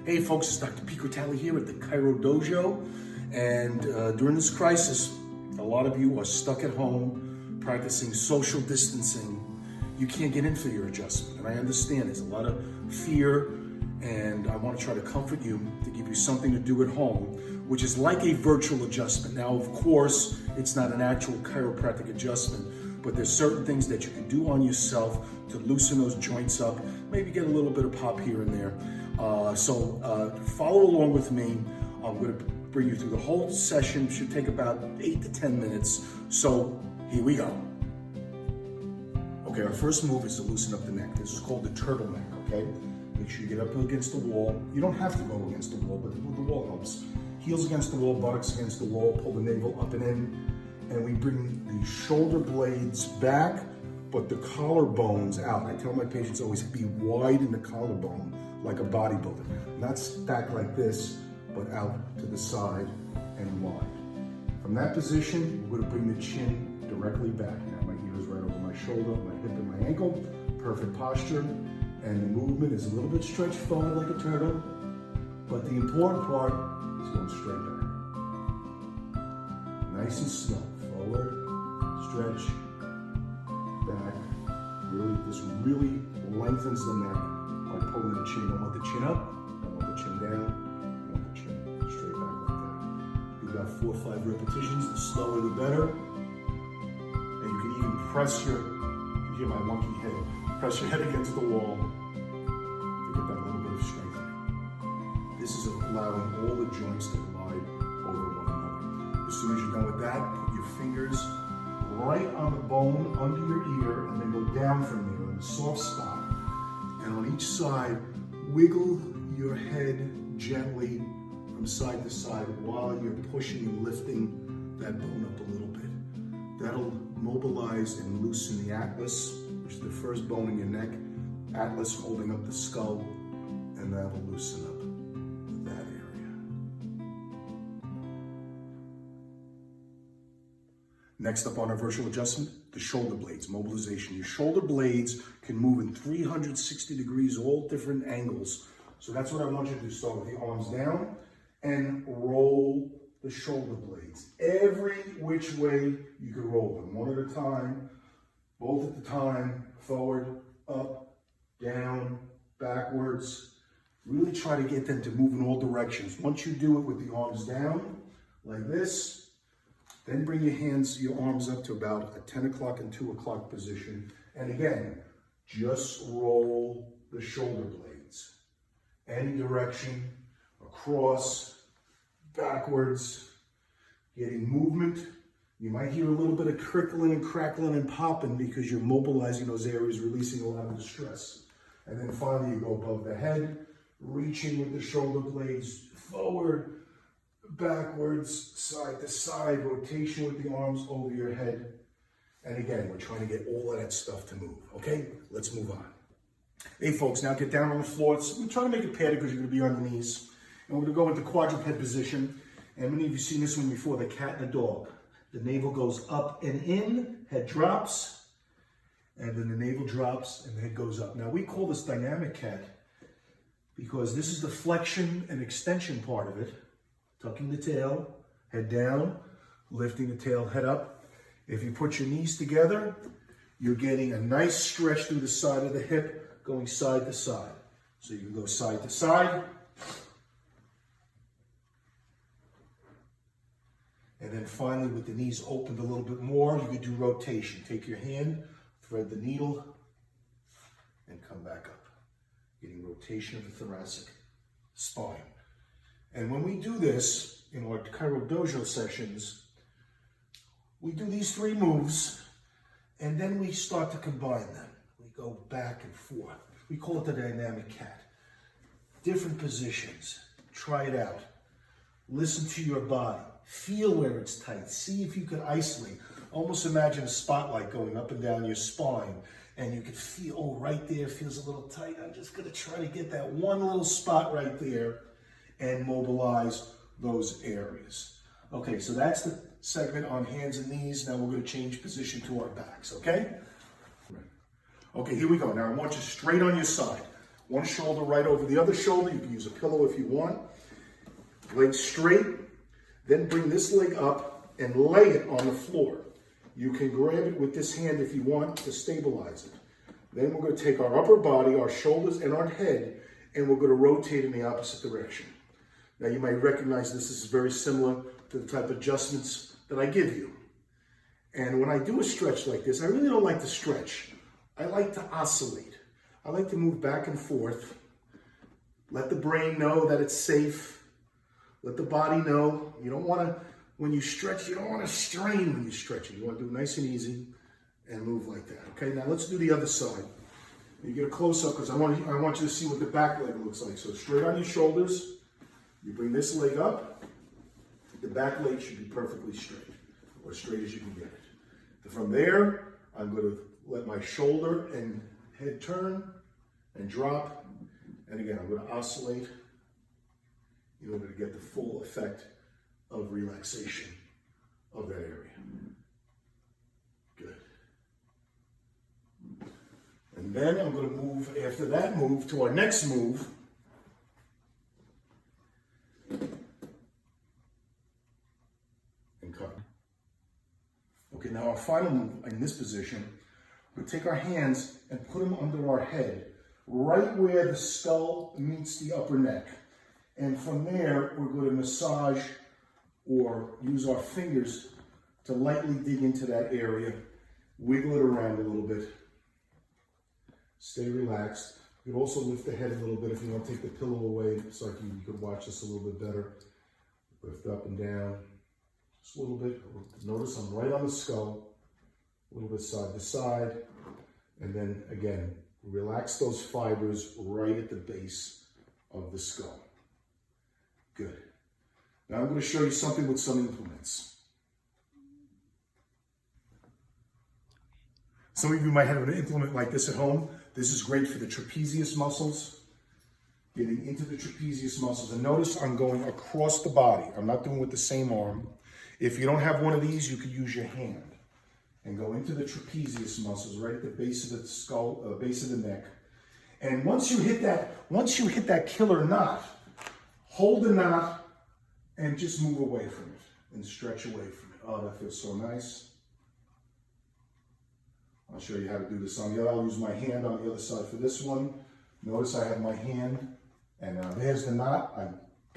Hey folks, it's Dr. Pico Talley here at the Chiro Dojo, and during this crisis, a lot of you are stuck at home practicing social distancing. You can't get in for your adjustment, and I understand there's a lot of fear, and I want to try to comfort you to give you something to do at home, which is like a virtual adjustment. Now, of course, it's not an actual chiropractic adjustment, but there's certain things that you can do on yourself to loosen those joints up, maybe get a little bit of pop here and there. So follow along with me. I'm going to bring you through the whole session. It should take about 8 to 10 minutes. So here we go. Okay, our first move is to loosen up the neck. This is called the turtleneck, okay? Make sure you get up against the wall. You don't have to go against the wall, but the wall helps. Heels against the wall, buttocks against the wall, pull the navel up and in, and we bring the shoulder blades back, but the collarbones out. I tell my patients always be wide in the collarbone, like a bodybuilder. Not back like this, but out to the side and wide. From that position, we're gonna bring the chin directly back. Now my ear is right over my shoulder, my hip and my ankle. Perfect posture. And the movement is a little bit stretched forward like a turtle, but the important part is going straight back. Nice and slow. Forward, stretch, back. This really lengthens the neck by pulling the chin. Don't want the chin up, don't want the chin down, don't want the chin straight back like that. Do about 4 or 5 repetitions. The slower the better. And you can even press you can hear my monkey head. Press your head against the wall to get that little bit of strengthening. This is allowing all the joints to glide over one another. As soon as you're done with that, put your fingers right on the bone under your ear and then go down from there in a soft spot. And on each side, wiggle your head gently from side to side while you're pushing and lifting that bone up a little bit. That'll mobilize and loosen the atlas, which is the first bone in your neck, atlas holding up the skull, and that'll loosen up that area. Next up on our virtual adjustment, the shoulder blades, mobilization. Your shoulder blades can move in 360 degrees, all different angles. So that's what I want you to do. Start with the arms down and roll the shoulder blades. Every which way you can roll them, one at a time, both at the time, forward, up, down, backwards. Really try to get them to move in all directions. Once you do it with the arms down, like this, then bring your arms up to about a 10 o'clock and 2 o'clock position. And again, just roll the shoulder blades. Any direction, across, backwards, getting movement. You might hear a little bit of crickling and crackling and popping because you're mobilizing those areas, releasing a lot of the stress. And then finally you go above the head, reaching with the shoulder blades forward, backwards, side to side, rotation with the arms over your head. And again, we're trying to get all of that stuff to move, okay? Let's move on. Hey folks, now get down on the floor. We're trying to make it padded because you're gonna be on the knees. And we're gonna go into quadruped position. And many of you have seen this one before, the cat and the dog. The navel goes up and in, head drops, and then the navel drops and the head goes up. Now we call this dynamic cat because this is the flexion and extension part of it. Tucking the tail, head down, lifting the tail, head up. If you put your knees together, you're getting a nice stretch through the side of the hip, going side to side. So you can go side to side. And then finally, with the knees opened a little bit more, you could do rotation. Take your hand, thread the needle, and come back up. Getting rotation of the thoracic spine. And when we do this in our Chiro Dojo sessions, we do these 3 moves, and then we start to combine them. We go back and forth. We call it the dynamic cat. Different positions. Try it out. Listen to your body. Feel where it's tight. See if you can isolate. Almost imagine a spotlight going up and down your spine. And you can feel, oh, right there feels a little tight. I'm just going to try to get that one little spot right there and mobilize those areas. Okay, so that's the segment on hands and knees. Now we're going to change position to our backs, okay? Okay, here we go. Now I want you straight on your side. One shoulder right over the other shoulder. You can use a pillow if you want. Legs straight. Then bring this leg up and lay it on the floor. You can grab it with this hand if you want to stabilize it. Then we're going to take our upper body, our shoulders, and our head, and we're going to rotate in the opposite direction. Now you might recognize this is very similar to the type of adjustments that I give you. And when I do a stretch like this, I really don't like to stretch. I like to oscillate. I like to move back and forth. Let the brain know that it's safe. Let the body know. You don't want to, when you stretch, you don't want to strain when you stretch it. You want to do it nice and easy and move like that. Okay, now let's do the other side. You get a close-up because I want you to see what the back leg looks like. So straight on your shoulders, you bring this leg up. The back leg should be perfectly straight, or as straight as you can get it. From there, I'm going to let my shoulder and head turn and drop. And again, I'm going to oscillate in order to get the full effect of relaxation of that area. Good. And then I'm going to move, after that move, to our next move. And cut. Okay, now our final move in this position, we'll take our hands and put them under our head, right where the skull meets the upper neck. And from there, we're going to massage or use our fingers to lightly dig into that area, wiggle it around a little bit. Stay relaxed. You can also lift the head a little bit if you want to take the pillow away so you could watch this a little bit better. Lift up and down. Just a little bit. Notice I'm right on the skull, a little bit side to side, and then again, relax those fibers right at the base of the skull. Good. Now I'm going to show you something with some implements. Some of you might have an implement like this at home. This is great for the trapezius muscles. Getting into the trapezius muscles. And notice I'm going across the body. I'm not doing it with the same arm. If you don't have one of these, you could use your hand and go into the trapezius muscles right at the base of the skull, base of the neck. And once you hit that killer knot, hold the knot and just move away from it and stretch away from it. Oh, that feels so nice. I'll show you how to do this on the other. I'll use my hand on the other side for this one. Notice I have my hand, and now there's the knot. I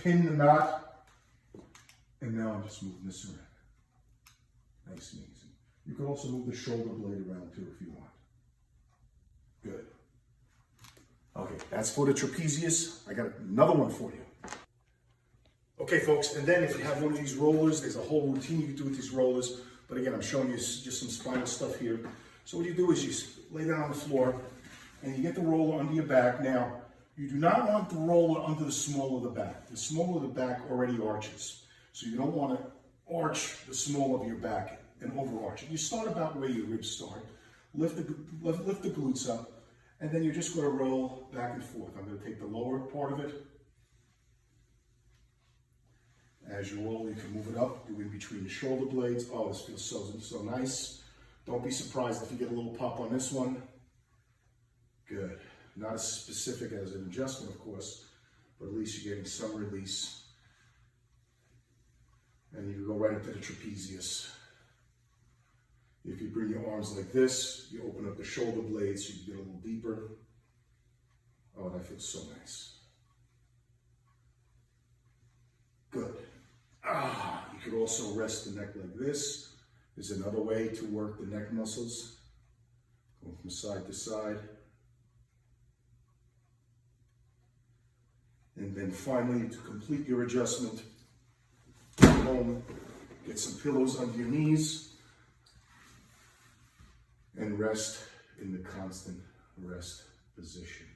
pin the knot. And now I'm just moving this around. Nice and easy. You can also move the shoulder blade around too if you want. Good. Okay, that's for the trapezius. I got another one for you. Okay, folks, and then if you have one of these rollers, there's a whole routine you can do with these rollers. But again, I'm showing you just some spinal stuff here. So what you do is you lay down on the floor and you get the roller under your back. Now, you do not want the roller under the small of the back. The small of the back already arches. So you don't want to arch the small of your back and overarch it. You start about where your ribs start. Lift the glutes up, and then you're just going to roll back and forth. I'm going to take the lower part of it. As you roll, you can move it up, do in between the shoulder blades. Oh, this feels so nice. Don't be surprised if you get a little pop on this one. Good. Not as specific as an adjustment, of course, but at least you're getting some release. And you go right into the trapezius. If you bring your arms like this, you open up the shoulder blades so you can get a little deeper. Oh, that feels so nice. Good. You could also rest the neck like this. There's another way to work the neck muscles. Going from side to side. And then finally, to complete your adjustment, go home, get some pillows under your knees, and rest in the constant rest position.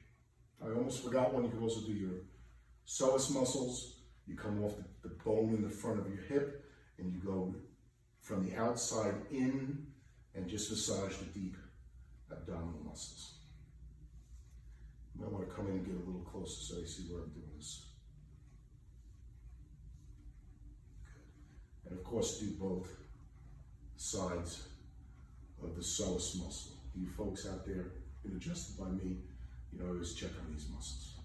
I almost forgot one. You can also do your psoas muscles. You come off the bone in the front of your hip, and you go from the outside in and just massage the deep abdominal muscles. You might want to come in and get a little closer so you see where I'm doing this. Good. And of course, do both sides of the psoas muscle. You folks out there, been adjusted by me, You know, always check on these muscles.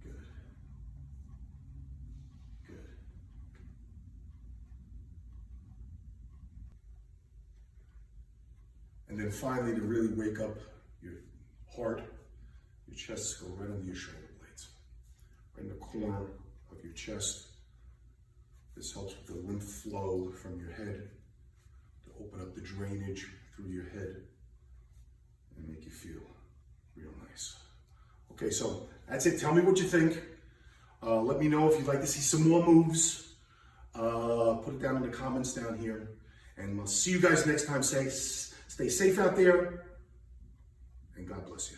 Good. Good. And then finally, to really wake up your heart, your chest, go right under your shoulder blades. Right in the corner of your chest. This helps with the lymph flow from your head to open up the drainage through your head and make you feel real nice. Okay, so that's it. Tell me what you think. Let me know if you'd like to see some more moves. Put it down in the comments down here. And we'll see you guys next time. Stay safe out there, and God bless you.